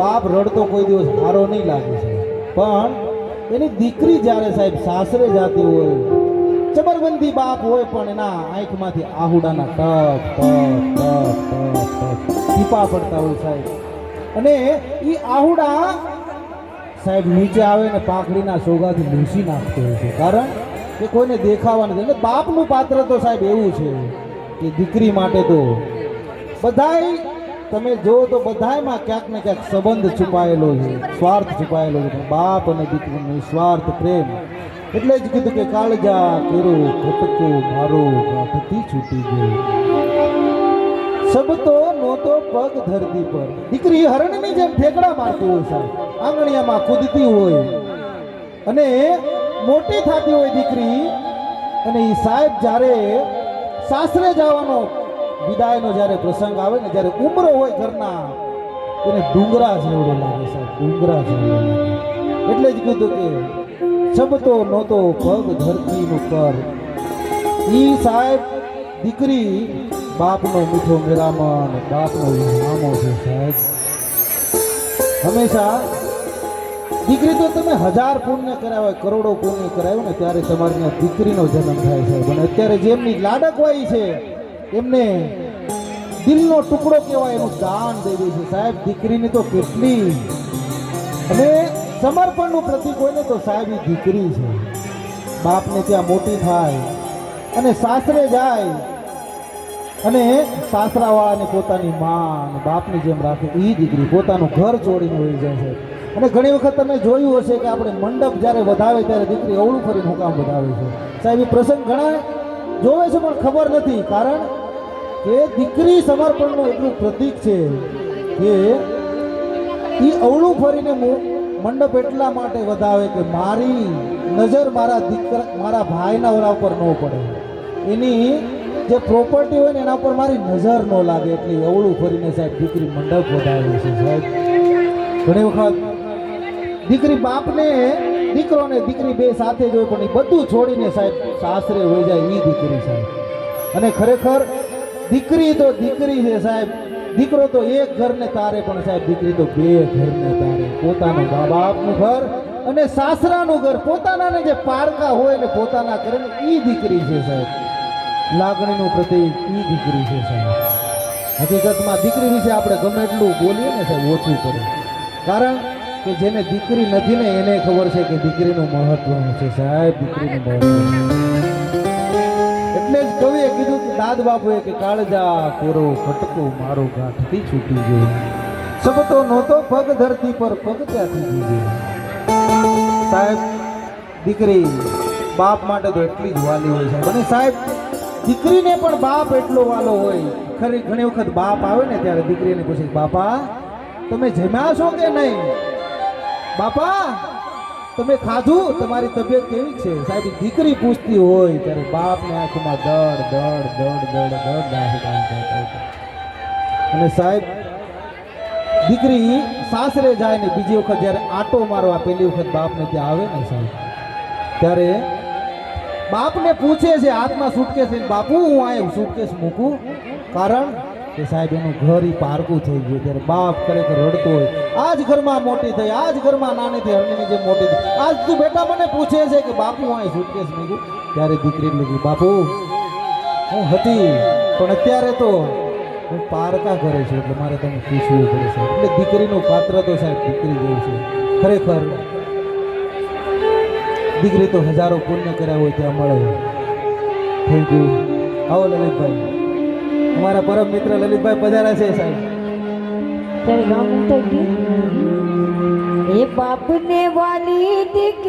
બાપ રડતો કોઈ દિવસ સારો નહીં લાગે છે, પણ એની દીકરી જ્યારે સાહેબ સાસરે જાતી હોય, જબરબંધી બાપ હોય પણ એના આંખમાંથી આહુડાના ટપ ટપ ટપ ટપ ટપ ટીપા પડતા હોય સાહેબ, અને એ આહુડા સાહેબ નીચે આવે ને પાંખડીના સોગાથી લૂસી નાખતો હોય છે, કારણ કે કોઈને દેખાવા નથી. એટલે બાપનું પાત્ર તો સાહેબ એવું છે કે દીકરી માટે તો બધાય તમે જો તો બધાયમાં ક્યાંક ને ક્યાંક સંબંધ છુપાયેલો છે, સ્વાર્થ છુપાયેલો છે, પણ બાપ અને દીકરીનો નિસ્વાર્થ પ્રેમ. એટલે જ કીધું કે કાળજા કેરો ખટકો મારો ગાંઠથી છૂટી ગયો, સબતો નહોતો પગ ધરતી પર. દીકરી હરણની જેમ ઠેકડા મારતી હોય સાહેબ, આંગણિયામાં કૂદતી હોય અને મોટી થતી હોય દીકરી, અને એ સાહેબ જ્યારે સાસરે જવાનો વિદાયનો જ્યારે પ્રસંગ આવે ને, જ્યારે ઉમરો હોય ઘરના, એને ડુંગરા જેવડો લાગે સાહેબ, ડુંગરા જેવડો લાગે. એટલે જ કીધું કે સબતો નહોતો પગ ધરતીનું પર. ઈ સાહેબ દીકરી બાપનો મીઠો મેરામણ, બાપનો નામો છે સાહેબ. હંમેશા દીકરી તો તમે 1000 પુણ્ય કરાવ્યા હોય, કરોડો પુણ્ય કરાવ્યું ને, ત્યારે તમારી દીકરીનો જન્મ થાય સાહેબ. અને અત્યારે જેમની લાડકવાઈ છે એમને દિલનો ટુકડો કહેવાય, એનું દાન દઈ દે છે સાહેબ. દીકરીની તો કેટલી અને સમર્પણનું પ્રતીક હોય ને તો સાહેબ એ દીકરી છે. બાપને ત્યાં મોટી થાય અને સાસરે જાય અને સાસરાવાળાને પોતાની માં અને બાપની જેમ રાખે, એ દીકરી પોતાનું ઘર છોડીને વહી જાય છે. અને ઘણી વખત તમે જોયું હશે કે આપણે મંડપ જ્યારે વધાવે ત્યારે દીકરી અવળું ફરીને હુકામ વધાવે છે સાહેબ. એ પ્રસંગ ઘણા જોવે છે પણ ખબર નથી, કારણ કે દીકરી સમર્પણનું એટલું પ્રતીક છે કે એ અવળું ફરીને મંડપ એટલા માટે વધાવે કે મારી નજર મારા ભાઈના ઓલા ઉપર ન પડે, એની જે પ્રોપર્ટી હોય ને એના ઉપર મારી નજર ન લાગે, એટલે અવળું ફરીને સાહેબ દીકરી મંડપ વધાવે છે સાહેબ. ઘણી વખત દીકરી બાપને દીકરો ને દીકરી બે સાથે જ હોય, પણ એ બધું છોડીને સાહેબ સાસરે હોઈ જાય, એ દીકરી સાહેબ. અને ખરેખર દીકરી તો દીકરી છે સાહેબ. દીકરો તો એક ઘરને તારે, પણ સાહેબ દીકરી તો 2 ઘરને તારે. પોતાનું મા બાપનું ઘર અને સાસરાનું ઘર, પોતાના જે પારકા હોય ને પોતાના કરે ને, એ દીકરી છે સાહેબ. લાગણીનું પ્રતીક એ દીકરી છે સાહેબ. હકીકતમાં દીકરી વિશે આપણે ગમે એટલું બોલીએ ને સાહેબ ઓછું પડે, કારણ કે જેને દીકરી નથી ને એને ખબર છે કે દીકરીનું મહત્વ છે સાહેબ, દીકરીનું મહત્વ. એટલે જ કવિએ કીધું કે દાદ બાપુએ કે કાળજા કોરો ખટકો મારો ગાંઠથી છૂટી ગયો, સબતો નહોતો પગ ધરતી પર પગ ત્યાંથી ગયો. સાહેબ દીકરી બાપ માટે તો એટલી જ વાલી હોય છે, અને સાહેબ દીકરીને પણ બાપ એટલો વાલો હોય. ઘણી વખત બાપ આવે ને ત્યારે દીકરીને પૂછે, બાપા તમે જમ્યા છો કે નહીં? બાપા તમે ખાધું? તમારી તબિયત કેવી છે? સાહેબ દીકરી પૂછતી હોય ત્યારે બાપની આંખમાં દડ દડ દડ દડ દડ. અને સાહેબ દીકરી સાસરે જાય ને બીજી વખત જ્યારે આટો મારવા પહેલી વખત બાપને ત્યાં આવે ને સાહેબ, ત્યારે બાપને પૂછે છે હાથમાં સુટકેસ લઈને, બાપુ હું આ સુટકેસ મૂકું? કારણ કે સાહેબ એનું ઘર ઈ પારકું થઈ ગયું. ત્યારે બાપ ખરેખર રડતો હોય, આ જ ઘરમાં મોટી થઈ, આ જ ઘરમાં નાની થઈ, હરણીની જેમ મોટી થઈ, આજ તું બેટા મને પૂછે છે કે બાપુ હું આ સુટકેસ મૂકું? ત્યારે દીકરી લગી, બાપુ હું હતી પણ અત્યારે તો હું પારકા કરે છું, એટલે મારે તમને પૂછવું પડે છે. એટલે દીકરીનું પાત્ર તો સાહેબ દીકરી જેવું છે ખરેખર. દીકરી તો 1000 પુણ્ય કર્યા હોય ત્યાં મળે. Thank you. આવો લલિતભાઈ, અમારા પરમ મિત્ર લલિતભાઈ પધાર્યા છે સાહેબ. એ બાપને વાલી દીકરી